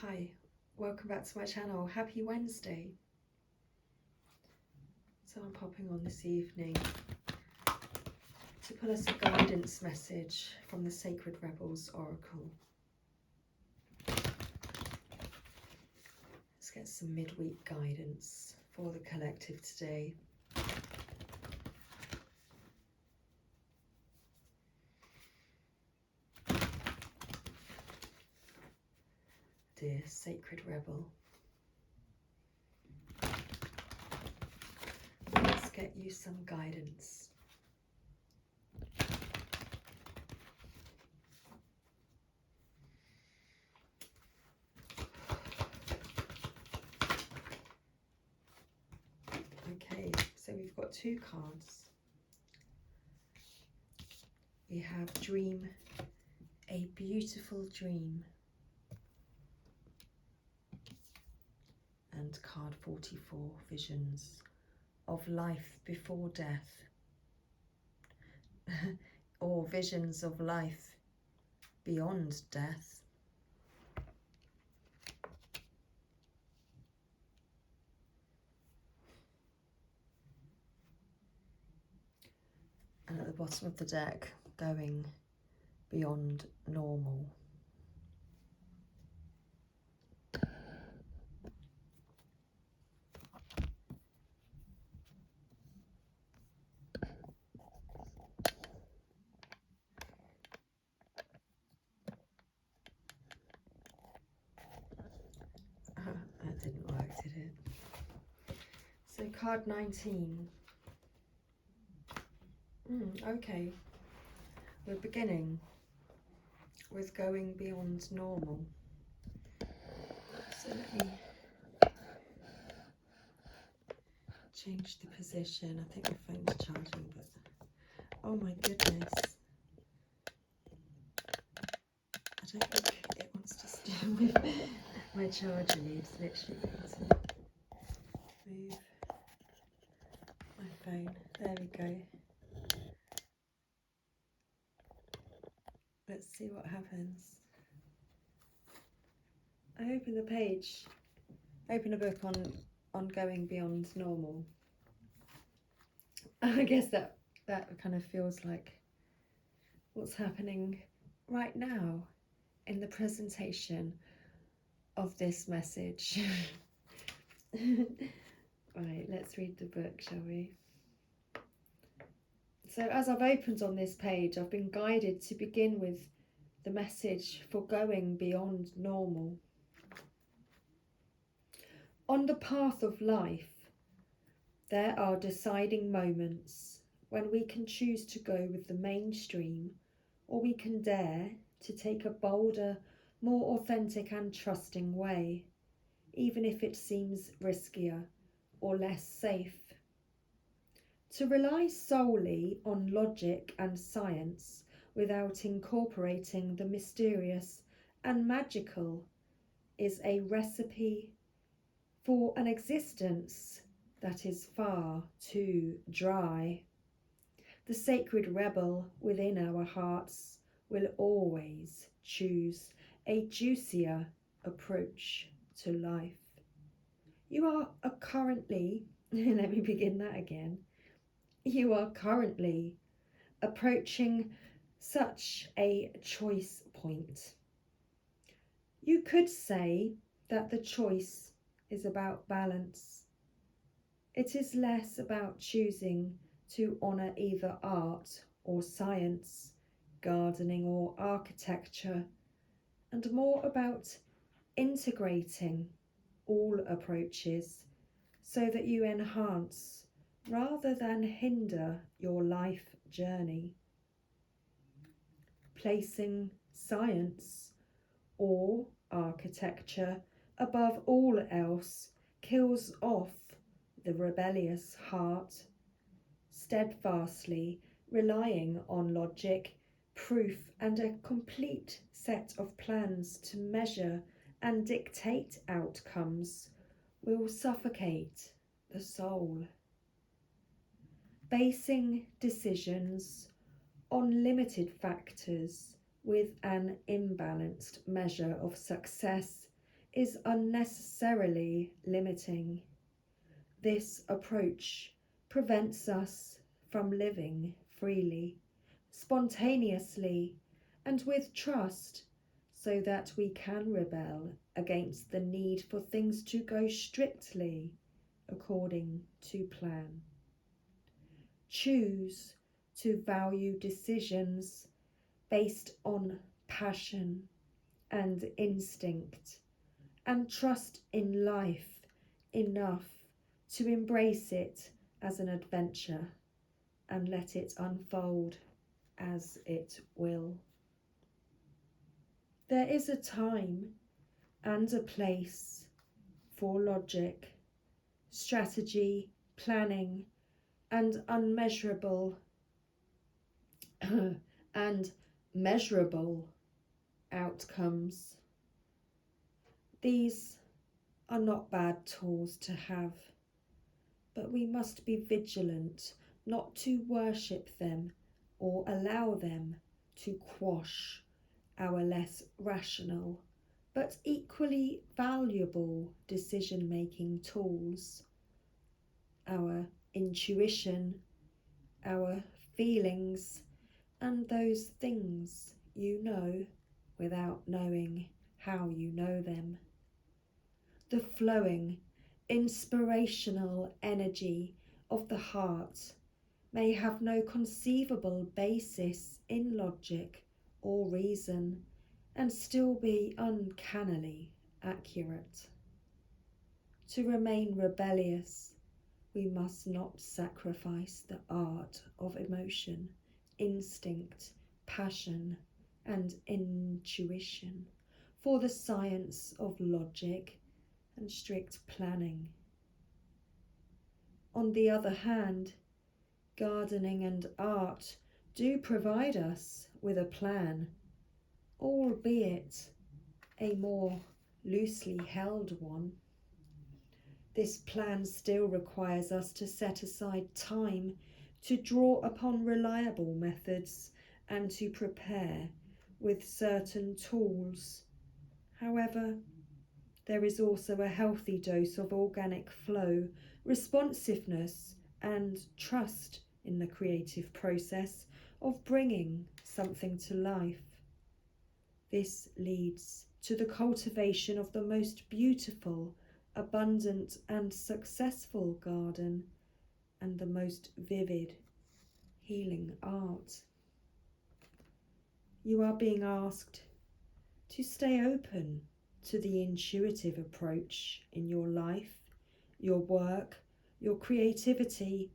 Hi, welcome back to my channel. Happy Wednesday. So I'm popping on this evening to pull us a guidance message from the Sacred Rebels Oracle. Let's get some midweek guidance for the collective today. Dear Sacred Rebel, let's get you some guidance. Okay, so we've got two cards. We have Dream, a beautiful dream. And card 44, Visions of life before death. Or visions of life beyond death. And at the bottom of the deck, going beyond normal. That didn't work, did it? So card 19. Okay. We're beginning with going beyond normal. So let me change the position. I think my phone's charging, but oh my goodness. I don't think it wants to stay with my charger leaves. Literally going to move my phone. There we go. Let's see what happens. I open the page, open a book on going beyond normal. I guess that kind of feels like what's happening right now in the presentation of this message. Right, let's read the book, shall we? So as I've opened on this page, I've been guided to begin with the message for going beyond normal. On the path of life, there are deciding moments when we can choose to go with the mainstream, or we can dare to take a bolder, more authentic and trusting way, even if it seems riskier or less safe. To rely solely on logic and science without incorporating the mysterious and magical is a recipe for an existence that is far too dry. The sacred rebel within our hearts will always choose a juicier approach to life. You are currently, let me begin that again. You are currently approaching such a choice point. You could say that the choice is about balance. It is less about choosing to honour either art or science, gardening or architecture, and more about integrating all approaches so that you enhance rather than hinder your life journey. Placing science or architecture above all else kills off the rebellious heart, steadfastly relying on logic, proof, and a complete set of plans to measure and dictate outcomes will suffocate the soul. Basing decisions on limited factors with an imbalanced measure of success is unnecessarily limiting. This approach prevents us from living freely, spontaneously, and with trust, so that we can rebel against the need for things to go strictly according to plan. Choose to value decisions based on passion and instinct, and trust in life enough to embrace it as an adventure and let it unfold as it will. There is a time and a place for logic, strategy, planning, and and measurable outcomes. These are not bad tools to have, but we must be vigilant not to worship them or allow them to quash our less rational but equally valuable decision-making tools, our intuition, our feelings, and those things you know without knowing how you know them. The flowing, inspirational energy of the heart may have no conceivable basis in logic or reason and still be uncannily accurate. To remain rebellious, we must not sacrifice the art of emotion, instinct, passion, and intuition for the science of logic and strict planning. On the other hand, gardening and art do provide us with a plan, albeit a more loosely held one. This plan still requires us to set aside time to draw upon reliable methods and to prepare with certain tools. However, there is also a healthy dose of organic flow, responsiveness, and trust in the creative process of bringing something to life. This leads to the cultivation of the most beautiful, abundant, and successful garden, and the most vivid, healing art. You are being asked to stay open to the intuitive approach in your life, your work, your creativity,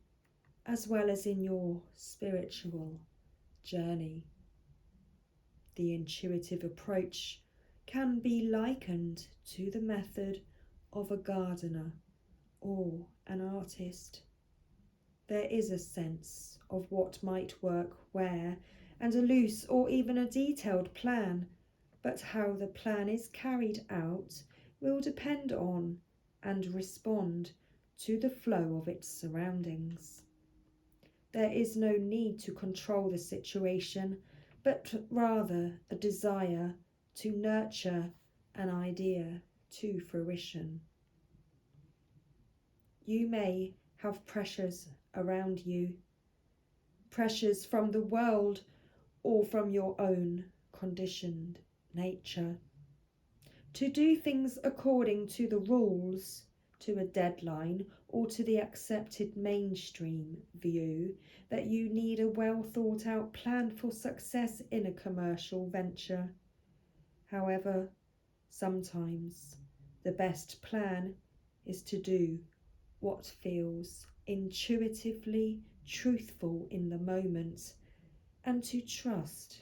as well as in your spiritual journey. The intuitive approach can be likened to the method of a gardener or an artist. There is a sense of what might work where, and a loose or even a detailed plan, but how the plan is carried out will depend on and respond to the flow of its surroundings. There is no need to control the situation, but rather a desire to nurture an idea to fruition. You may have pressures around you, pressures from the world or from your own conditioned nature, to do things according to the rules, to a deadline, or to the accepted mainstream view that you need a well thought out plan for success in a commercial venture. However, sometimes the best plan is to do what feels intuitively truthful in the moment, and to trust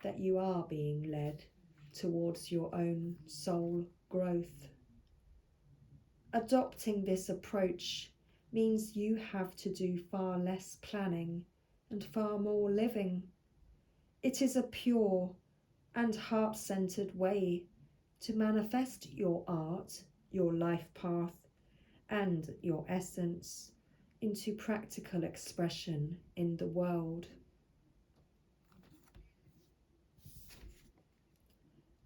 that you are being led towards your own soul growth. Adopting this approach means you have to do far less planning and far more living. It is a pure and heart-centered way to manifest your art, your life path, and your essence into practical expression in the world.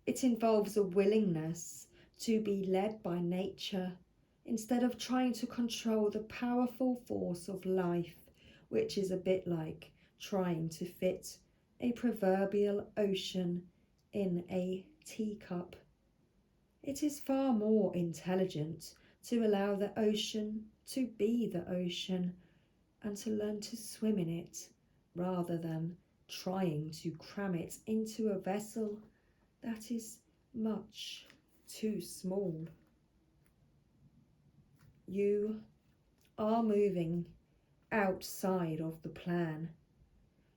It involves a willingness to be led by nature instead of trying to control the powerful force of life, which is a bit like trying to fit a proverbial ocean in a teacup. It is far more intelligent to allow the ocean to be the ocean and to learn to swim in it rather than trying to cram it into a vessel that is much too small. You are moving outside of the plan.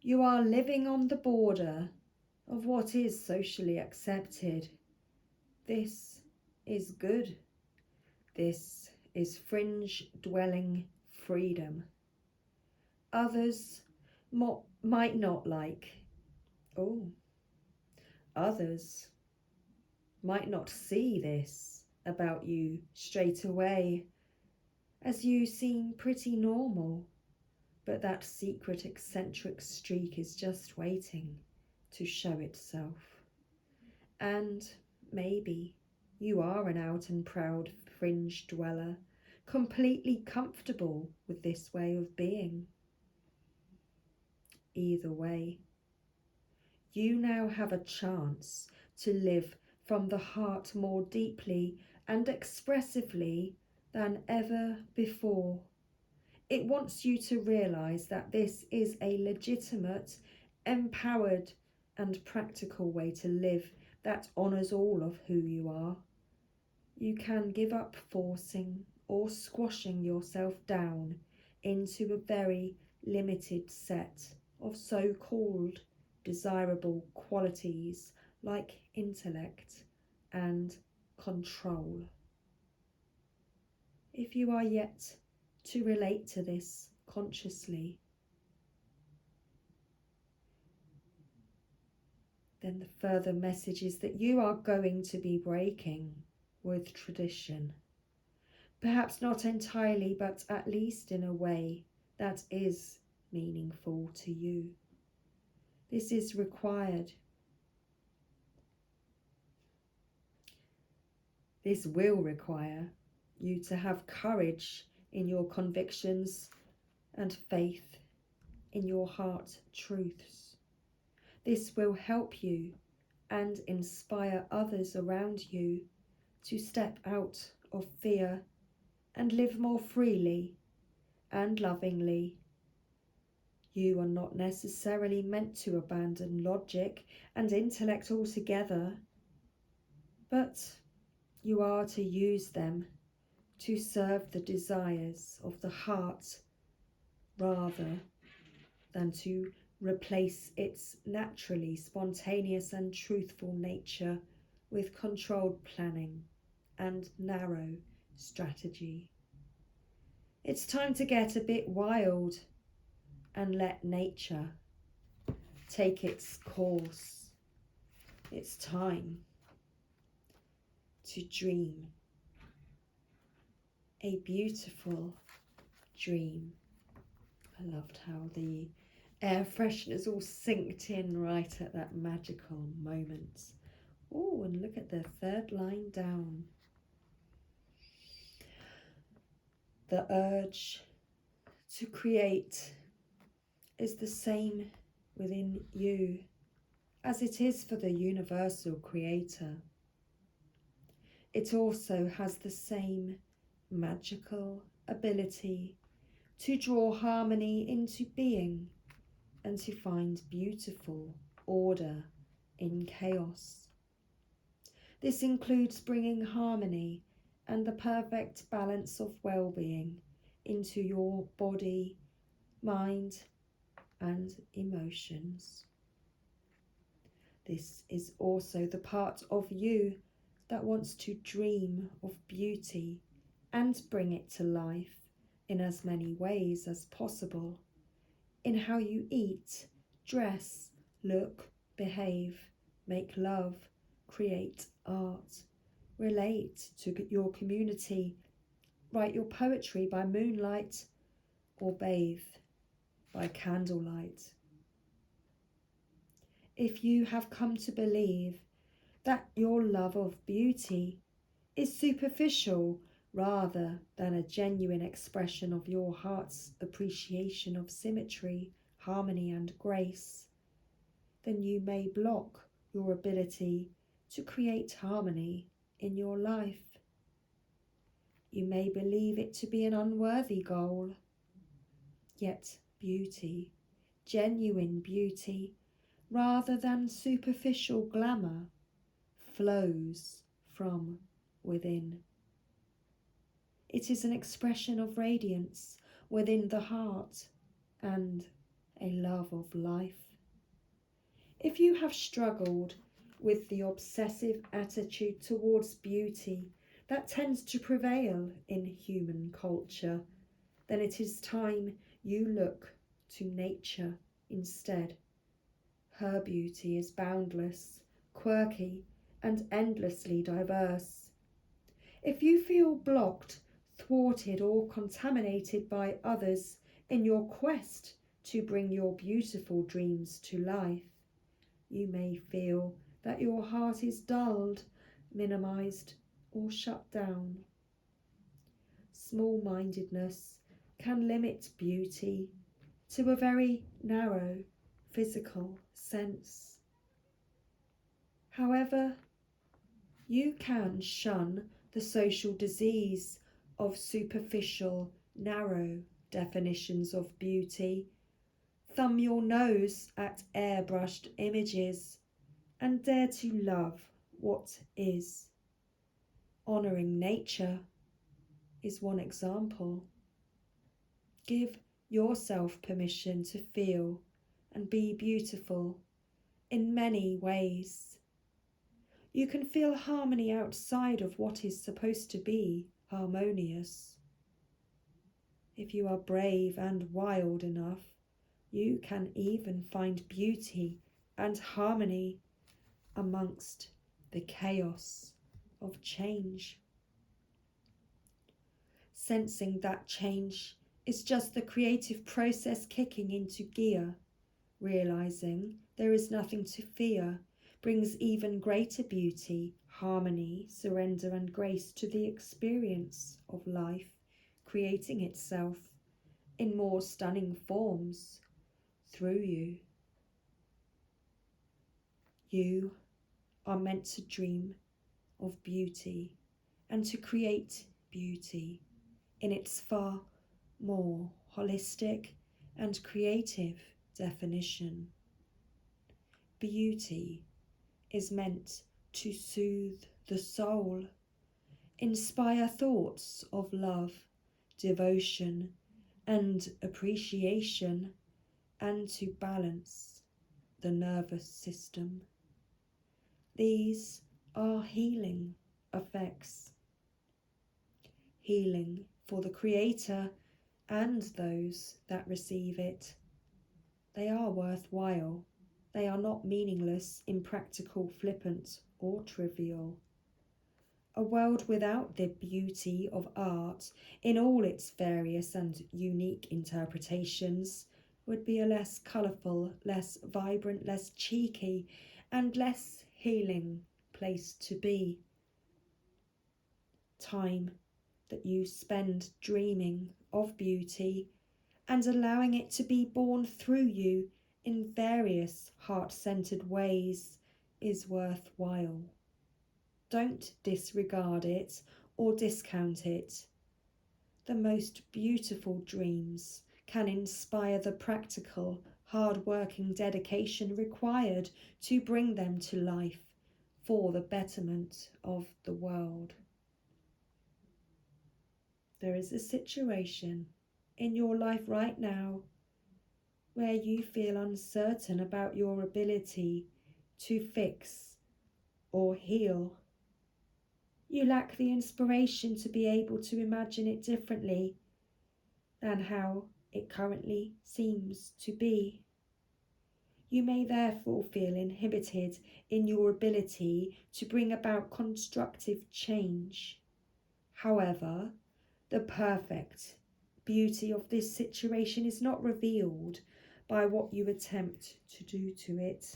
You are living on the border of what is socially accepted. This is good. This is fringe-dwelling freedom. Others might not like. Others might not see this about you straight away, as you seem pretty normal, but that secret eccentric streak is just waiting to show itself. And maybe you are an out and proud fringe dweller, completely comfortable with this way of being. Either way, you now have a chance to live from the heart more deeply and expressively than ever before. It wants you to realize that this is a legitimate, empowered, and practical way to live that honors all of who you are. You can give up forcing or squashing yourself down into a very limited set of so-called desirable qualities like intellect and control. If you are yet to relate to this consciously, then the further message is that you are going to be breaking with tradition. Perhaps not entirely, but at least in a way that is meaningful to you. This is required. This will require you to have courage in your convictions and faith in your heart truths. This will help you and inspire others around you to step out of fear and live more freely and lovingly. You are not necessarily meant to abandon logic and intellect altogether, but you are to use them to serve the desires of the heart rather than to replace its naturally spontaneous and truthful nature with controlled planning and narrow strategy. It's time to get a bit wild and let nature take its course. It's time to dream a beautiful dream. I loved how the air fresheners all synced in right at that magical moment. Oh, and look at the third line down. The urge to create is the same within you as it is for the universal creator. It also has the same magical ability to draw harmony into being and to find beautiful order in chaos. This includes bringing harmony and the perfect balance of well-being into your body, mind, and emotions. This is also the part of you that wants to dream of beauty and bring it to life in as many ways as possible, in how you eat, dress, look, behave, make love, create art, relate to your community, write your poetry by moonlight, or bathe by candlelight. If you have come to believe that your love of beauty is superficial rather than a genuine expression of your heart's appreciation of symmetry, harmony, and grace, then you may block your ability to create harmony in your life. You may believe it to be an unworthy goal, yet beauty, genuine beauty, rather than superficial glamour, flows from within. It is an expression of radiance within the heart and a love of life. If you have struggled with the obsessive attitude towards beauty that tends to prevail in human culture, then it is time you look to nature instead. Her beauty is boundless, quirky, and endlessly diverse. If you feel blocked, thwarted, or contaminated by others in your quest to bring your beautiful dreams to life, you may feel that your heart is dulled, minimized, or shut down. Small-mindedness can limit beauty to a very narrow physical sense. However, you can shun the social disease of superficial, narrow definitions of beauty, thumb your nose at airbrushed images, and dare to love what is. Honouring nature is one example. Give yourself permission to feel and be beautiful in many ways. You can feel harmony outside of what is supposed to be harmonious. If you are brave and wild enough, you can even find beauty and harmony amongst the chaos of change. Sensing that change is just the creative process kicking into gear. Realizing there is nothing to fear brings even greater beauty, harmony, surrender, and grace to the experience of life, creating itself in more stunning forms through you. You are meant to dream of beauty and to create beauty in its far more holistic and creative definition. Beauty is meant to soothe the soul, inspire thoughts of love, devotion, and appreciation, and to balance the nervous system. These are healing effects. Healing for the creator and those that receive it. They are worthwhile. They are not meaningless, impractical, flippant, or trivial. A world without the beauty of art in all its various and unique interpretations would be a less colourful, less vibrant, less cheeky, and less healing place to be. Time that you spend dreaming of beauty and allowing it to be born through you in various heart-centered ways is worthwhile. Don't disregard it or discount it. The most beautiful dreams can inspire the practical, hard-working dedication required to bring them to life for the betterment of the world. There is a situation in your life right now where you feel uncertain about your ability to fix or heal. You lack the inspiration to be able to imagine it differently than how it currently seems to be. You may therefore feel inhibited in your ability to bring about constructive change. However, the perfect beauty of this situation is not revealed by what you attempt to do to it,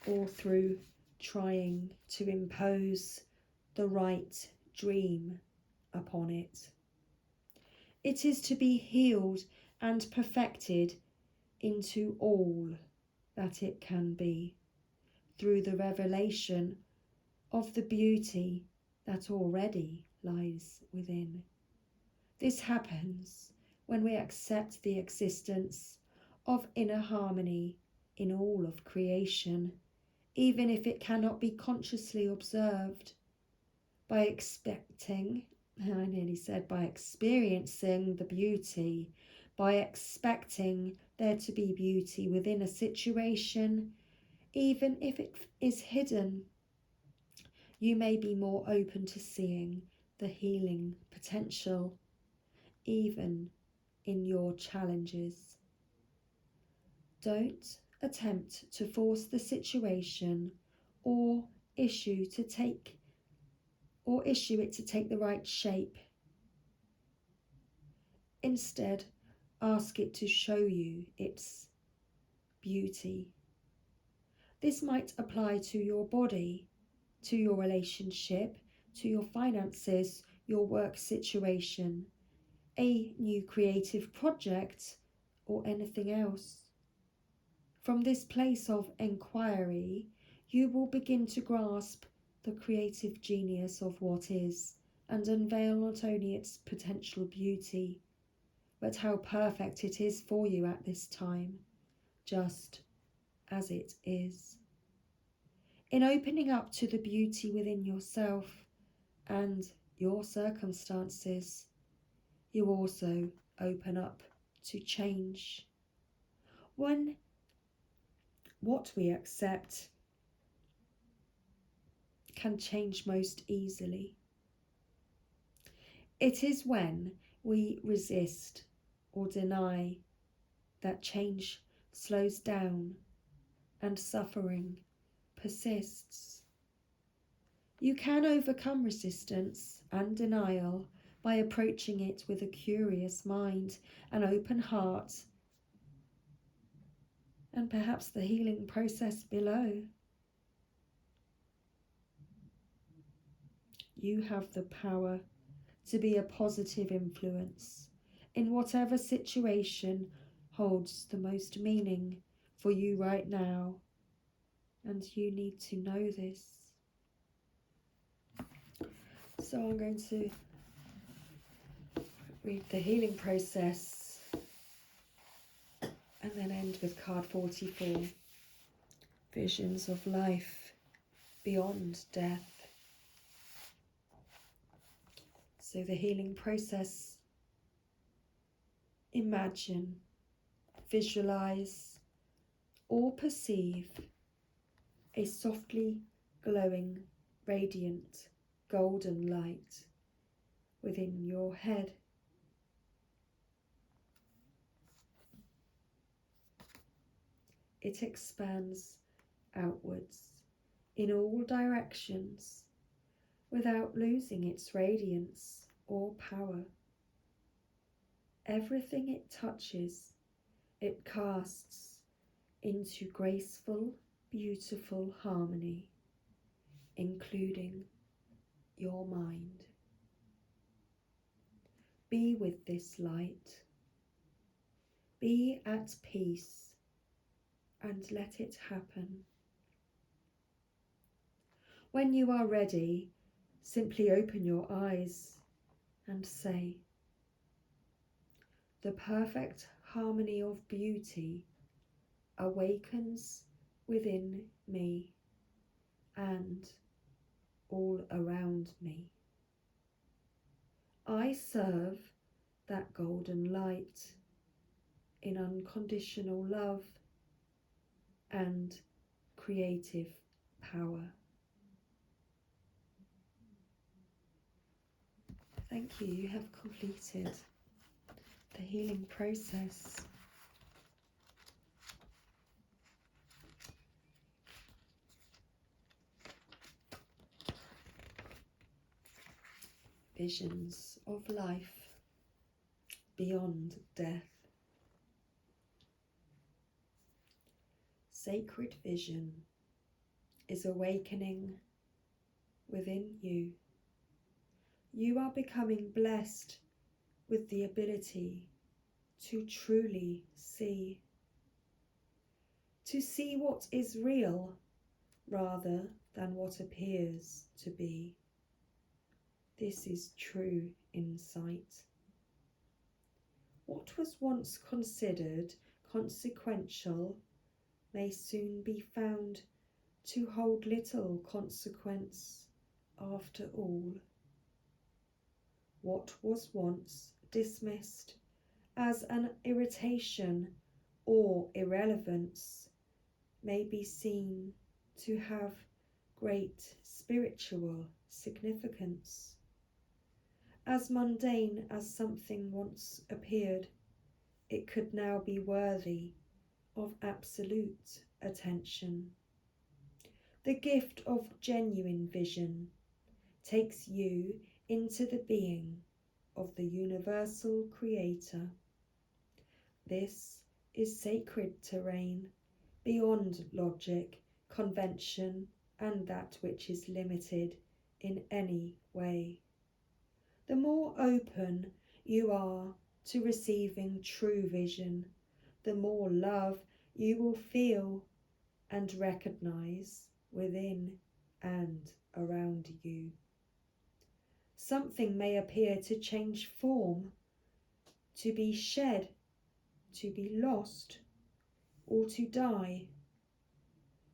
or through trying to impose the right dream upon it. It is to be healed and perfected into all that it can be through the revelation of the beauty that already lies within. This happens when we accept the existence of inner harmony in all of creation, even if it cannot be consciously observed. By experiencing the beauty, by expecting there to be beauty within a situation, even if it is hidden, you may be more open to seeing the healing potential, even in your challenges. Don't attempt to force the situation or issue it to take the right shape. Instead, ask it to show you its beauty. This might apply to your body, to your relationship, to your finances, your work situation, a new creative project, or anything else. From this place of inquiry, you will begin to grasp the creative genius of what is and unveil not only its potential beauty, but how perfect it is for you at this time, just as it is. In opening up to the beauty within yourself and your circumstances, you also open up to change. What we accept can change most easily. It is when we resist or deny that change slows down and suffering persists. You can overcome resistance and denial by approaching it with a curious mind, an open heart, and perhaps the healing process below. You have the power to be a positive influence in whatever situation holds the most meaning for you right now, and you need to know this. So I'm going to read the healing process and then end with card 44, Visions of Life Beyond Death. So the healing process: imagine, visualize, or perceive a softly glowing, radiant, golden light within your head. It expands outwards in all directions without losing its radiance or power. Everything it touches, it casts into graceful, beautiful harmony, including your mind. Be with this light. Be at peace and let it happen. When you are ready, simply open your eyes and say, "The perfect harmony of beauty awakens within me and all around me. I serve that golden light in unconditional love and creative power." Thank you. You have completed the healing process. Visions of life beyond death. Sacred vision is awakening within you you are becoming blessed with the ability to truly see. To see what is real rather than what appears to be. This is true insight. What was once considered consequential may soon be found to hold little consequence after all. What was once dismissed as an irritation or irrelevance may be seen to have great spiritual significance. As mundane as something once appeared, it could now be worthy of absolute attention. The gift of genuine vision takes you into the being of the universal creator. This is sacred terrain, beyond logic, convention, and that which is limited in any way. The more open you are to receiving true vision, the more love you will feel and recognize within and around you. Something may appear to change form, to be shed, to be lost, or to die,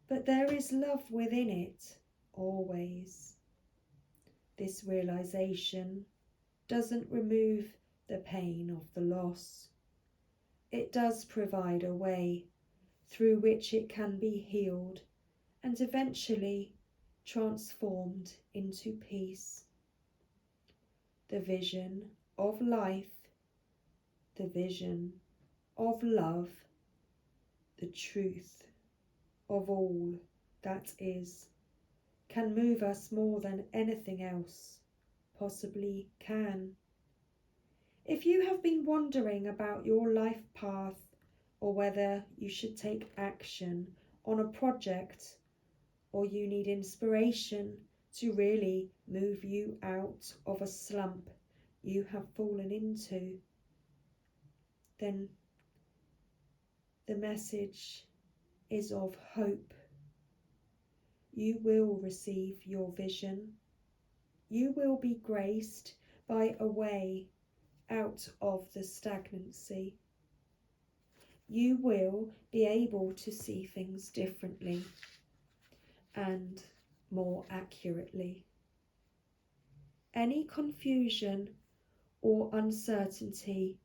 but there is love within it always. This realization doesn't remove the pain of the loss. It does provide a way through which it can be healed and eventually transformed into peace. The vision of life, the vision of love, the truth of all that is, can move us more than anything else possibly can. If you have been wondering about your life path or whether you should take action on a project, or you need inspiration to really move you out of a slump you have fallen into, then the message is of hope. You will receive your vision. You will be graced by a way out of the stagnancy. You will be able to see things differently and more accurately. Any confusion or uncertainty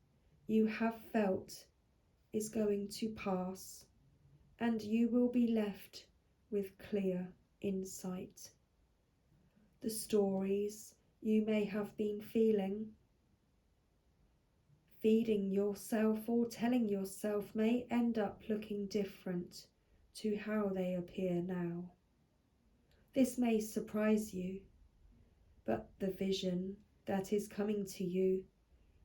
you have felt is going to pass, and you will be left with clear insight. The stories you may have been feeding yourself or telling yourself may end up looking different to how they appear now. This may surprise you, but the vision that is coming to you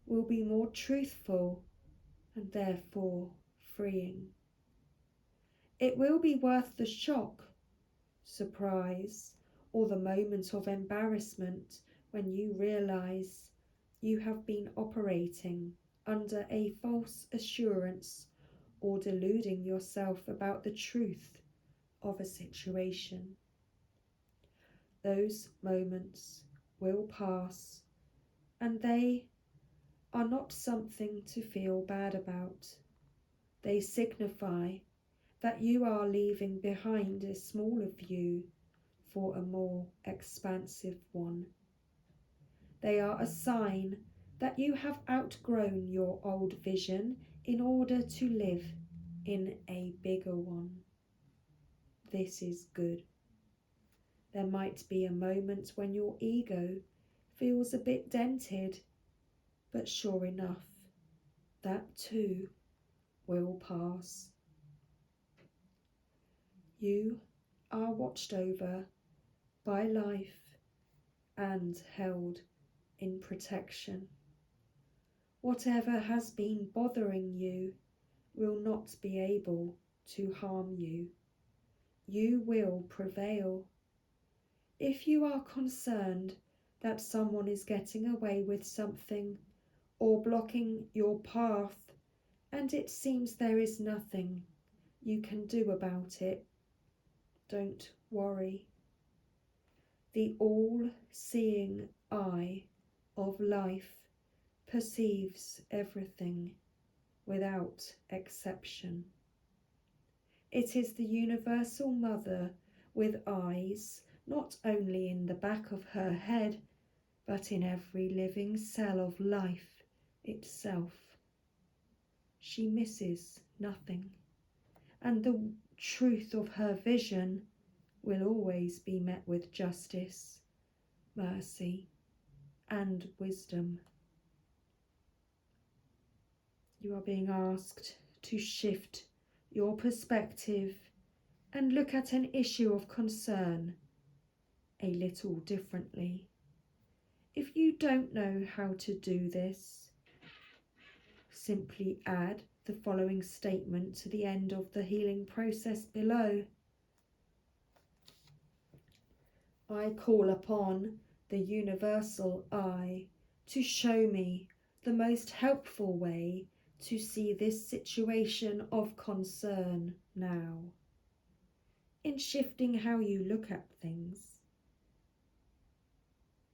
will be more truthful and therefore freeing. It will be worth the shock, surprise, or the moment of embarrassment when you realize you have been operating under a false assurance or deluding yourself about the truth of a situation. Those moments will pass, and they are not something to feel bad about. They signify that you are leaving behind a smaller view for a more expansive one. They are a sign that you have outgrown your old vision in order to live in a bigger one. This is good. There might be a moment when your ego feels a bit dented, but sure enough, that too will pass. You are watched over by life and held in protection. Whatever has been bothering you will not be able to harm you. You will prevail. If you are concerned that someone is getting away with something or blocking your path, and it seems there is nothing you can do about it. Don't worry. The all-seeing eye of life perceives everything without exception. It is the universal mother with eyes not only in the back of her head, but in every living cell of life itself. She misses nothing, and the truth of her vision will always be met with justice, mercy, and wisdom. You are being asked to shift your perspective and look at an issue of concern a little differently. If you don't know how to do this, simply add the following statement to the end of the healing process below. I call upon the universal eye to show me the most helpful way to see this situation of concern now. In shifting how you look at things,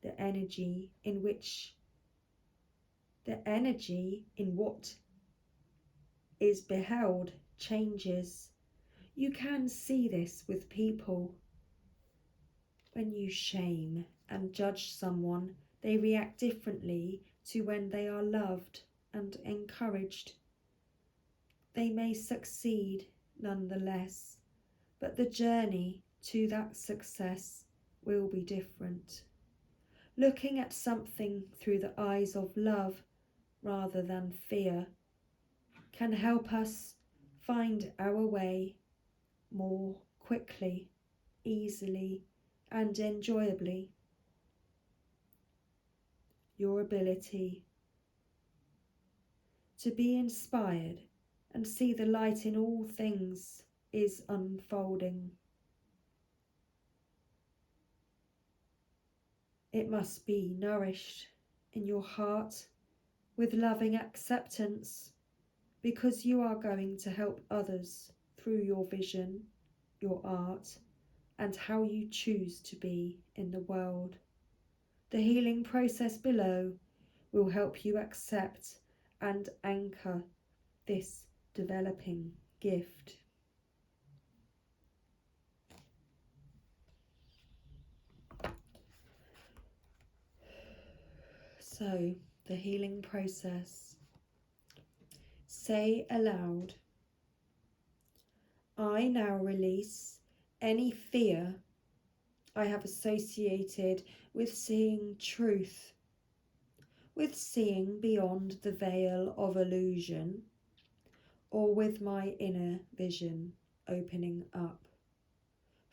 the energy in what is beheld changes. You can see this with people. When you shame and judge someone, they react differently to when they are loved and encouraged. They may succeed nonetheless, but the journey to that success will be different. Looking at something through the eyes of love rather than fear can help us find our way more quickly, easily, and enjoyably. Your ability to be inspired and see the light in all things is unfolding. It must be nourished in your heart with loving acceptance, because you are going to help others through your vision, your art, and how you choose to be in the world. The healing process below will help you accept and anchor this developing gift. So, the healing process. Say aloud, I now release any fear I have associated with seeing truth, with seeing beyond the veil of illusion, or with my inner vision opening up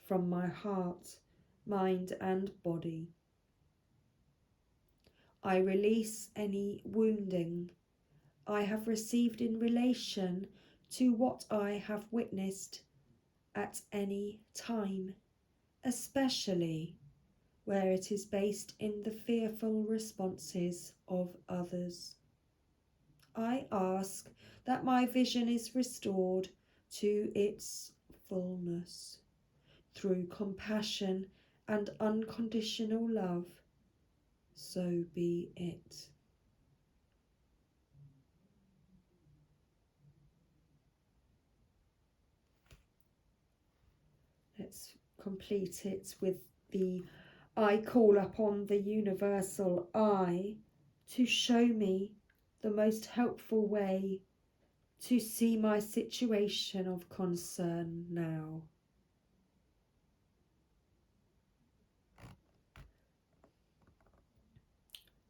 from my heart, mind, and body. I release any wounding I have received in relation to what I have witnessed at any time, especially where it is based in the fearful responses of others. I ask that my vision is restored to its fullness through compassion and unconditional love. So be it. Let's complete it with the I call upon the universal I to show me the most helpful way to see my situation of concern now.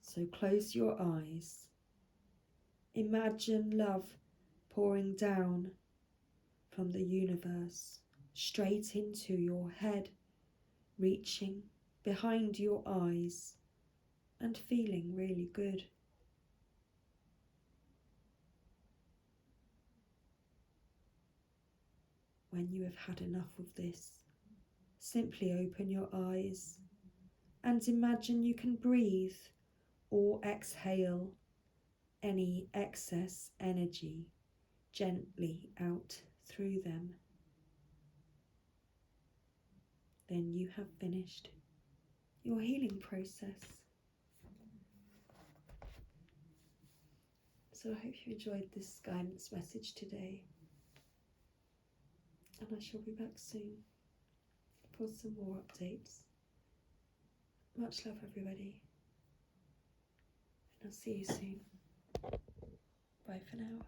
So close your eyes. Imagine love pouring down from the universe straight into your head, reaching behind your eyes and feeling really good. When you have had enough of this, simply open your eyes And imagine you can breathe or exhale any excess energy gently out through them. Then you have finished your healing process. So I hope you enjoyed this guidance message today, and I shall be back soon for some more updates. Much love, everybody, and I'll see you soon. Bye for now.